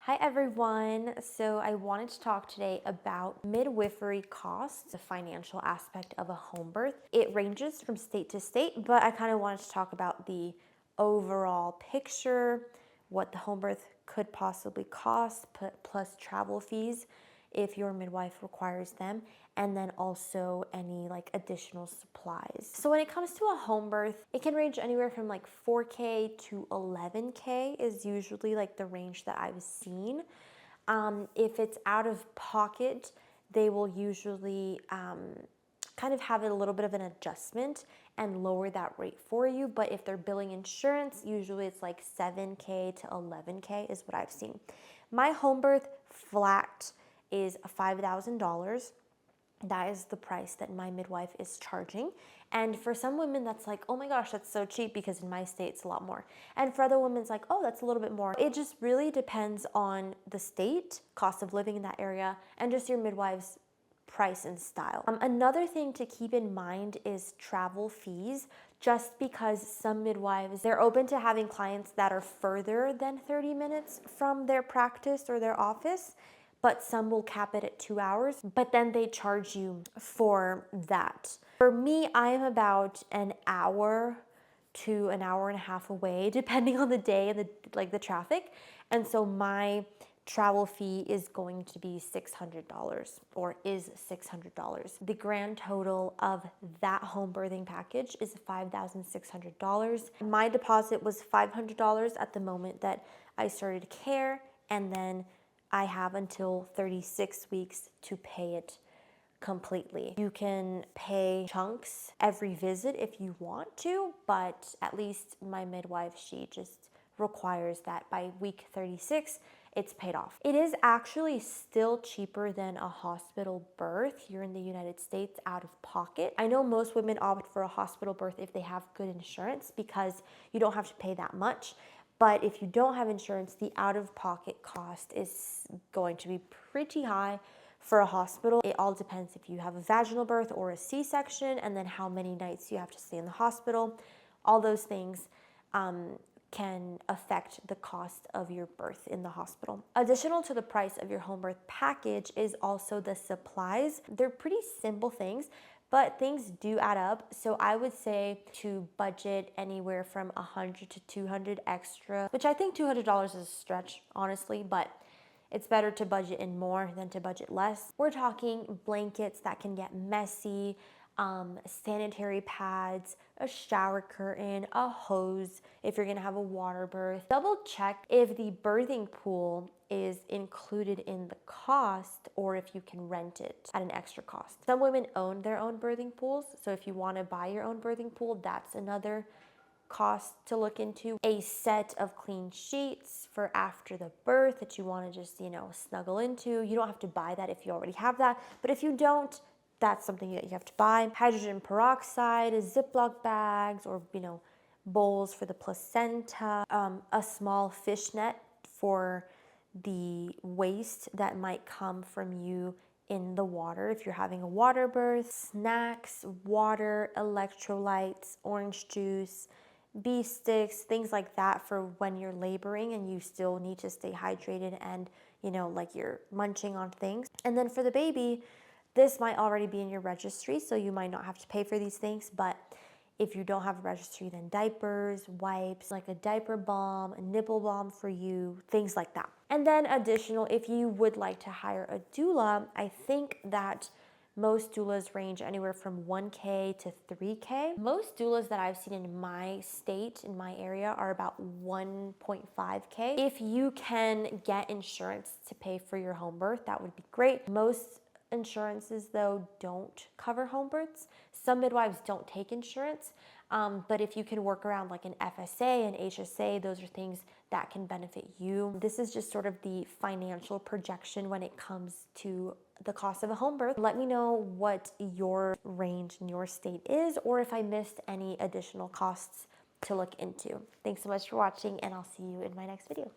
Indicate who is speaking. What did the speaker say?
Speaker 1: Hi everyone. So I wanted to talk today about midwifery costs, the financial aspect of a home birth. It ranges from state to state, but I kind of wanted to talk about the overall picture, what the home birth could possibly cost, plus travel fees if your midwife requires them, and then also any like additional supplies. So when it comes to a home birth, it can range anywhere from like 4K to 11K is usually like the range that I've seen. If it's out of pocket, they will usually kind of have a little bit of an adjustment and lower that rate for you. But if they're billing insurance, usually it's like 7K to 11K is what I've seen. My home birth flat is $5,000. That is the price that my midwife is charging. And for some women, that's like, oh my gosh, that's so cheap, because in my state it's a lot more. And for other women, it's like, oh, that's a little bit more. It just really depends on the state, cost of living in that area, and just your midwife's price and style. Another thing to keep in mind is travel fees. Just because some midwives, they're open to having clients that are further than 30 minutes from their practice or their office, but some will cap it at 2 hours, but then they charge you for that. For me, I am about an hour to an hour and a half away, depending on the day and the traffic. And so my travel fee is going to be $600, or is $600. The grand total of that home birthing package is $5,600. My deposit was $500 at the moment that I started care, and then I have until 36 weeks to pay it completely. You can pay chunks every visit if you want to, but at least my midwife, she just requires that by week 36, it's paid off. It is actually still cheaper than a hospital birth here in the United States out of pocket. I know most women opt for a hospital birth if they have good insurance, because you don't have to pay that much. But if you don't have insurance, the out-of-pocket cost is going to be pretty high for a hospital. It all depends if you have a vaginal birth or a C-section, and then how many nights you have to stay in the hospital. All those things can affect the cost of your birth in the hospital. Additional to the price of your home birth package is also the supplies. They're pretty simple things, but things do add up. So I would say to budget anywhere from $100 to $200 extra, which I think $200 is a stretch, honestly, but it's better to budget in more than to budget less. We're talking blankets that can get messy, sanitary pads, a shower curtain, a hose if you're gonna have a water birth. Double check if the birthing pool is included in the cost, or if you can rent it at an extra cost. Some women own their own birthing pools, so if you wanna buy your own birthing pool, that's another cost to look into. A set of clean sheets for after the birth that you want to just, snuggle into. You don't have to buy that if you already have that, but if you don't, that's something that you have to buy. Hydrogen peroxide, Ziploc bags, or bowls for the placenta, a small fishnet for the waste that might come from you in the water if you're having a water birth, snacks, water, electrolytes, orange juice, beef sticks, things like that for when you're laboring and you still need to stay hydrated and, like you're munching on things. And then for the baby, this might already be in your registry, so you might not have to pay for these things, but if you don't have a registry, then diapers, wipes, like a diaper balm, a nipple balm for you, things like that. And then additional, if you would like to hire a doula, I think that most doulas range anywhere from 1K to 3K. Most doulas that I've seen in my state, in my area, are about 1.5K. If you can get insurance to pay for your home birth, that would be great. Most insurances, though, don't cover home births. Some midwives don't take insurance, but if you can work around like an FSA and HSA, those are things that can benefit you. This is just sort of the financial projection when it comes to the cost of a home birth. Let me know what your range in your state is, or if I missed any additional costs to look into. Thanks so much for watching, and I'll see you in my next video.